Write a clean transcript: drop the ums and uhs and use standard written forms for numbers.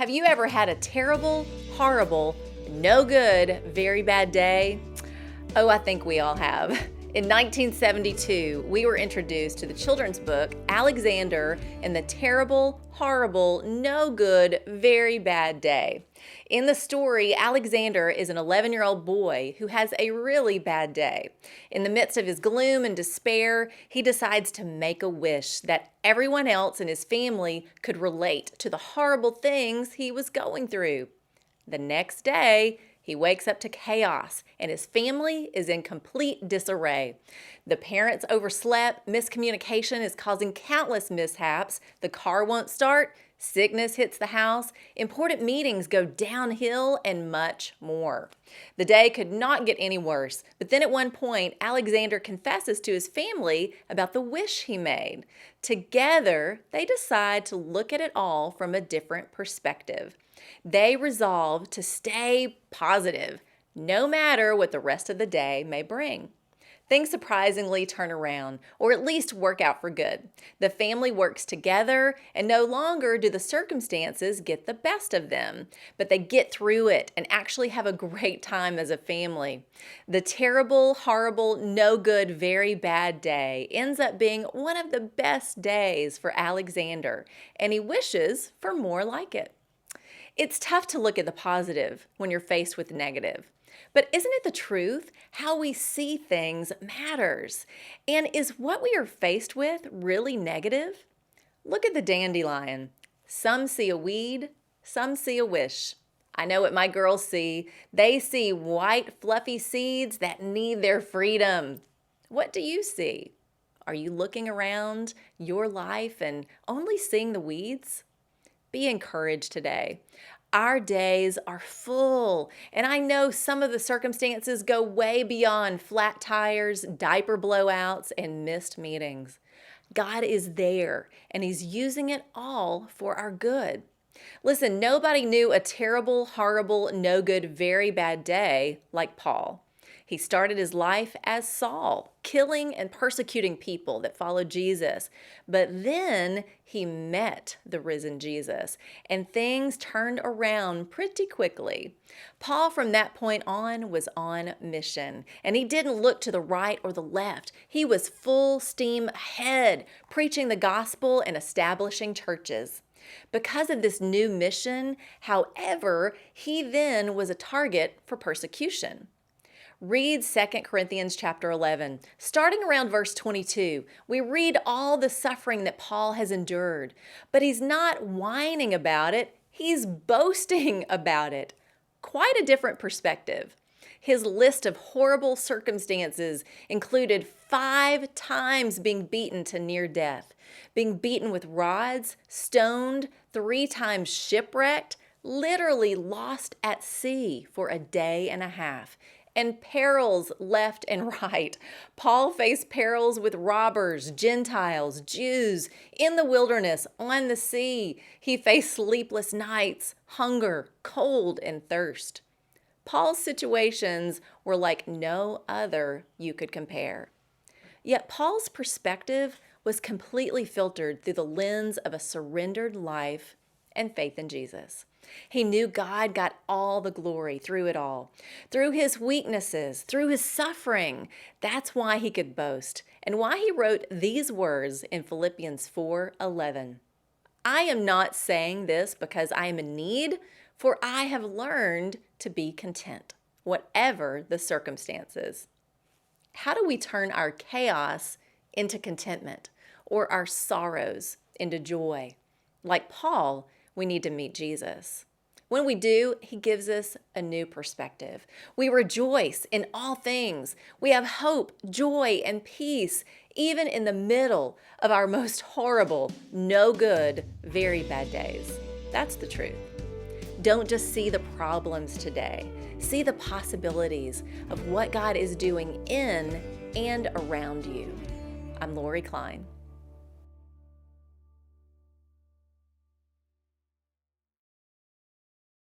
Have you ever had a terrible, horrible, no good, very bad day? Oh, I think we all have. In 1972, we were introduced to the children's book, Alexander and the Terrible, Horrible, No Good, Very Bad Day. In the story, Alexander is an 11-year-old boy who has a really bad day. In the midst of his gloom and despair, he decides to make a wish that everyone else in his family could relate to the horrible things he was going through. The next day, he wakes up to chaos, and his family is in complete disarray. The parents overslept, miscommunication is causing countless mishaps, the car won't start, sickness hits the house, important meetings go downhill, and much more. The day could not get any worse, but then at one point, Alexander confesses to his family about the wish he made. Together, they decide to look at it all from a different perspective. They resolve to stay positive, no matter what the rest of the day may bring. Things surprisingly turn around, or at least work out for good. The family works together, and no longer do the circumstances get the best of them, but they get through it and actually have a great time as a family. The terrible, horrible, no good, very bad day ends up being one of the best days for Alexander, and he wishes for more like it. It's tough to look at the positive when you're faced with negative. But isn't it the truth? How we see things matters. And is what we are faced with really negative? Look at the dandelion. Some see a weed, some see a wish. I know what my girls see. They see white, fluffy seeds that need their freedom. What do you see? Are you looking around your life and only seeing the weeds? Be encouraged today. Our days are full, and I know some of the circumstances go way beyond flat tires, diaper blowouts, and missed meetings. God is there, and He's using it all for our good. Listen, nobody knew a terrible, horrible, no good, very bad day like Paul. He started his life as Saul, killing and persecuting people that followed Jesus. But then he met the risen Jesus, and things turned around pretty quickly. Paul, from that point on, was on mission, and he didn't look to the right or the left. He was full steam ahead, preaching the gospel and establishing churches. Because of this new mission, however, he then was a target for persecution. Read 2 Corinthians chapter 11. Starting around verse 22, we read all the suffering that Paul has endured. But he's not whining about it, he's boasting about it. Quite a different perspective. His list of horrible circumstances included 5 times being beaten to near death, being beaten with rods, stoned, 3 times shipwrecked, literally lost at sea for a day and a half. And perils left and right. Paul faced perils with robbers, Gentiles, Jews, in the wilderness, on the sea. He faced sleepless nights, hunger, cold, and thirst. Paul's situations were like no other you could compare. Yet Paul's perspective was completely filtered through the lens of a surrendered life and faith in Jesus. He knew God got all the glory through it all, through his weaknesses, through his suffering. That's why he could boast and why he wrote these words in Philippians 4:11. I am not saying this because I am in need, for I have learned to be content, whatever the circumstances. How do we turn our chaos into contentment or our sorrows into joy? Like Paul, we need to meet Jesus. When we do, He gives us a new perspective. We rejoice in all things. We have hope, joy, and peace, even in the middle of our most horrible, no good, very bad days. That's the truth. Don't just see the problems today. See the possibilities of what God is doing in and around you. I'm Cline.